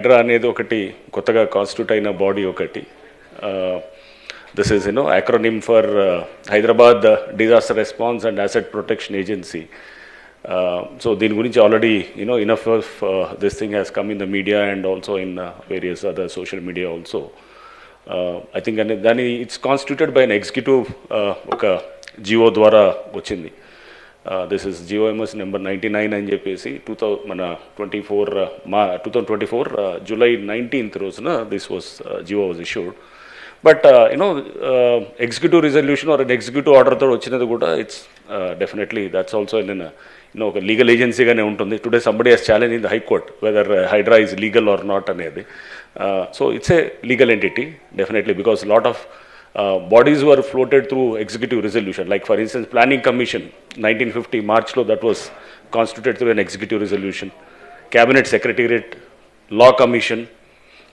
HYDRA అనేది ఒకటి కొత్తగా కాన్స్టిట్యూట్ అయిన బాడీ ఒకటి. This is acronym for Hyderabad Disaster Response and Asset Protection Agency. So దీని గురించి already enough of this thing has come in the media and also in various other social media also. I think దాని it's constituted by an executive ఒక జియో ద్వారా వచ్చింది. This is GOMS number 99 అని చెప్పేసి 2024 July 19th రోజున this was GO was issued. But executive resolution or an executive order తో వచ్చినది కూడా it's definitely that's also in ఒక లీగల్ ఏజెన్సీగానే ఉంటుంది. Today somebody has challenged in the High Court whether HYDRA is legal or not అనేది. So it's a legal entity definitely because lot of bodies were floated through executive resolution. Like for instance, Planning Commission, 1950 March lo that was constituted through an executive resolution. Cabinet Secretariat, Law Commission,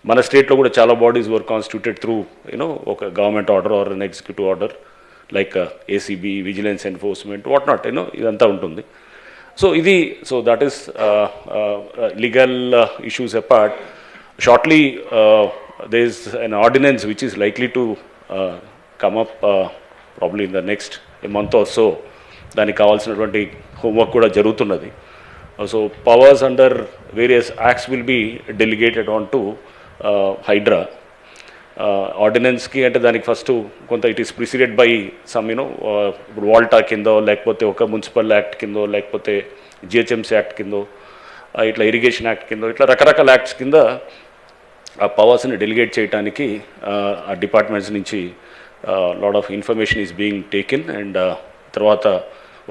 mana state lo kuda chala bodies were constituted through okay, government order or an executive order like ACB, Vigilance Enforcement, what not, idantha untundi. So that is legal issues apart. Shortly there is an ordinance which is likely to come up probably in the next month or so. దానికి కావాల్సినటువంటి homework కూడా జరుగుతున్నది. So powers under various acts will be delegated on to HYDRAA. ఆర్డినెన్స్కి అంటే దానికి first కొంత it is preceded by some ఇప్పుడు WALTA కిందో లేకపోతే ఒక మున్సిపల్ యాక్ట్ కిందో లేకపోతే జిహెచ్ఎంసీ యాక్ట్ కిందో ఇట్లా ఇరిగేషన్ యాక్ట్ కిందో ఇట్లా రకరకాల యాక్ట్స్ కింద ఆ పవర్స్ని డెలిగేట్ చేయడానికి ఆ డిపార్ట్మెంట్స్ నుంచి lot of information is being taken and తర్వాత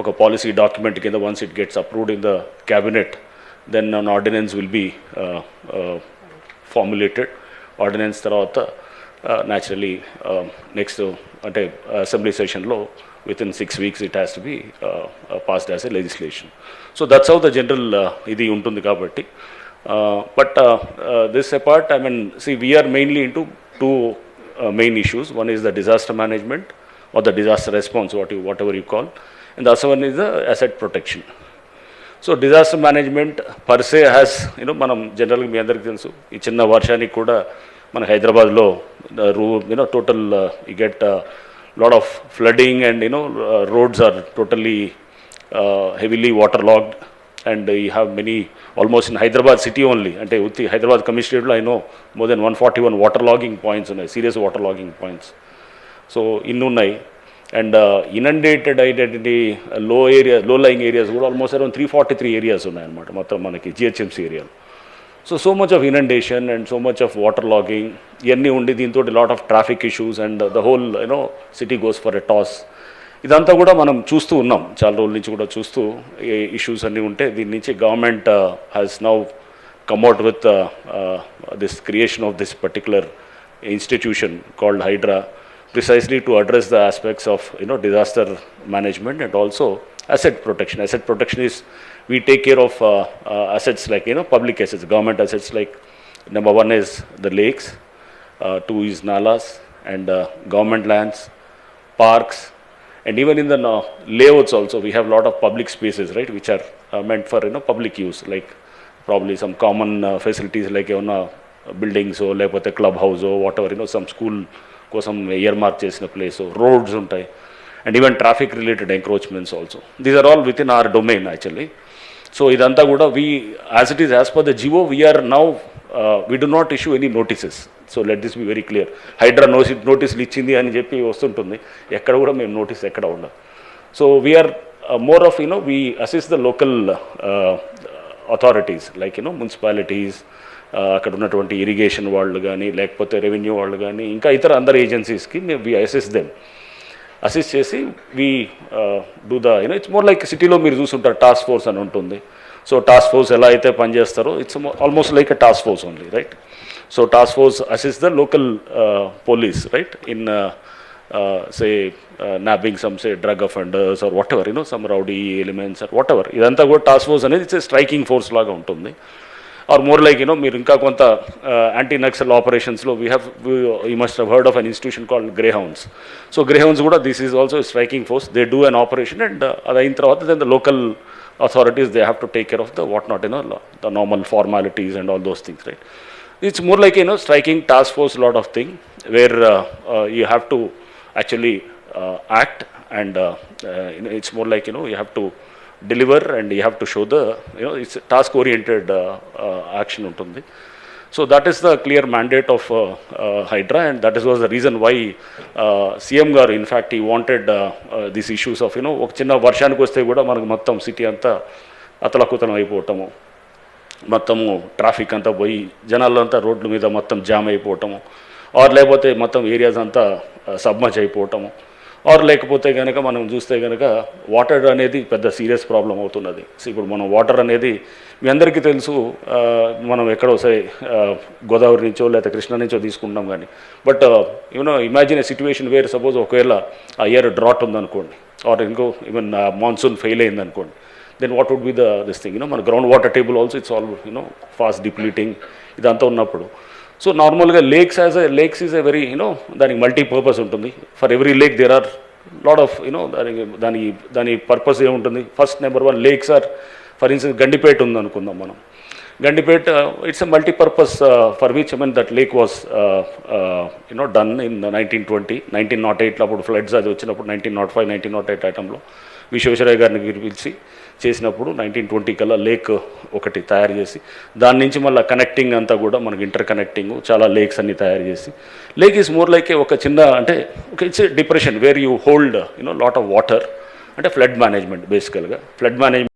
ఒక పాలసీ డాక్యుమెంట్ కింద once it gets approved in the cabinet then an ordinance will be formulated. Ordinance తర్వాత న్యాచురలీ నెక్స్ట్ అంటే అసెంబ్లీ సెషన్లో within 6 weeks it has to be passed as a legislation. So that's how the general ఇది ఉంటుంది కాబట్టి. But this apart, I mean, see, we are mainly into two main issues. One is the disaster management or the disaster response, whatever you call, and the other one is the asset protection. So disaster management per se has, మనం జనరల్గా మీ అందరికీ తెలుసు ఈ చిన్న వర్షానికి కూడా మన హైదరాబాద్లో total you get lot of flooding and roads are totally heavily waterlogged. And you have many, almost in Hyderabad city only, and Hyderabad commissioner, I know more than 141 waterlogging points, serious waterlogging points. So innunai and inundated identity low-lying areas, almost around 343 areas unnai anamata matram manaki GHMC area. So much of inundation and so much of waterlogging. Yenni undi deento a lot of traffic issues and the whole city goes for a toss. ఇదంతా కూడా మనం చూస్తూ ఉన్నాం, చాలా రోజుల నుంచి కూడా చూస్తూ ఇష్యూస్ అన్నీ ఉంటే దీని నుంచి government has now come out with this creation of this particular institution called HYDRAA precisely to address the aspects of disaster management and also asset protection. Asset protection is we take care of assets like public assets, government assets like number 1 is the lakes, 2 is nalas and government lands, parks. And even in the layouts also, we have a lot of public spaces, right, which are meant for public use, like probably some common facilities like buildings or like a clubhouse or whatever, some school kosam earmark chesina place, or roads untai, and even traffic related encroachments also. These are all within our domain actually. So idantha kuda we, as it is as per the GO, we are now we do not issue any notices. So let this be very clear. Hydra notice ఇచ్చింది అని చెప్పి వస్తుంటుంది, ఎక్కడ కూడా మేము notice ఎక్కడ ఉండదు. So we are more of we assist the local authorities like municipalities, అక్కడ ఉన్నటువంటి ఇరిగేషన్ వాళ్ళు కానీ లేకపోతే రెవెన్యూ వాళ్ళు కానీ ఇంకా ఇతర అందరు ఏజెన్సీస్కి we assist them. అసిస్ట్ చేసి we do the it's more like సిటీలో మీరు చూస్తుంటారు టాస్క్ ఫోర్స్ అని ఉంటుంది. సో టాస్క్ ఫోర్స్ ఎలా అయితే పనిచేస్తారో it's almost like a task force only, right? So task force assists the local police, right, in say nabbing some say drug offenders or whatever, some rowdy elements or whatever. Idantha kuda task force anedi it's a striking force laga untundi. Or more like meer inka konta anti-Naxal operations lo you must have heard of an institution called Greyhounds. So Greyhounds kuda this is also a striking force. They do an operation and adayin tarvata then the local authorities they have to take care of the what not the normal formalities and all those things, right? It's more like, striking task force lot of thing where you have to actually act, and it's more like, you have to deliver and you have to show the, it's task oriented action ఉంటుంది. So that is the clear mandate of Hydra, and that was the reason why CM garu, in fact, he wanted these issues of, ఒక చిన్న వర్షానికి వస్తే కూడా మనకు మొత్తం city అంతా అతలకుతలం అయిపోవటము, మొత్తము ట్రాఫిక్ అంతా పోయి జనాలంతా రోడ్ల మీద మొత్తం జామ్ అయిపోవటము, ఆర్ లేకపోతే మొత్తం ఏరియాస్ అంతా సబ్మర్జ్ అయిపోవటము, ఆర్ లేకపోతే కనుక మనం చూస్తే కనుక వాటర్ అనేది పెద్ద సీరియస్ ప్రాబ్లం అవుతున్నది. సో ఇప్పుడు మనం వాటర్ అనేది మీ అందరికీ తెలుసు, మనం ఎక్కడో సరే గోదావరి నుంచో లేదా కృష్ణా నుంచో తీసుకుంటాం కానీ, but imagine a situation where suppose ఒకవేళ ఆ ఇయర్ డ్రాట్ ఉందనుకోండి, ఆర్ ఇంకో ఈవెన్ మాన్సూన్ ఫెయిల్ అయిందనుకోండి, then what would be this thing, మన ground water table also it's all fast depleting, ఇదంతా ఉన్నప్పుడు. సో నార్మల్గా లేక్స్ ఈజ్ ఎ వెరీ దానికి మల్టీపర్పస్ ఉంటుంది. For every lake there are lot of దాని purpose ఏముంటుంది. First number 1 lakes are, for instance Gandipet ఉందనుకుందాం మనం. Gandipet it's a multipurpose for which that lake was done in 1920, 1908 అప్పుడు ఫ్లడ్స్ అది వచ్చినప్పుడు 1905, 1908 ఐటంలో విశ్వేశ్వరయ్య గారిని పిలిచి చేసినప్పుడు 1920 కల్లా లేక్ ఒకటి తయారు చేసి దాని నుంచి మళ్ళీ కనెక్టింగ్ అంతా కూడా మనకి ఇంటర్ కనెక్టింగ్ చాలా లేక్స్ అన్ని తయారు చేసి, లేక్ ఈజ్ మోర్ లైక్ ఒక చిన్న అంటే it's depression where you hold lot of water, అంటే ఫ్లడ్ మేనేజ్మెంట్ బేసికల్గా. Flood management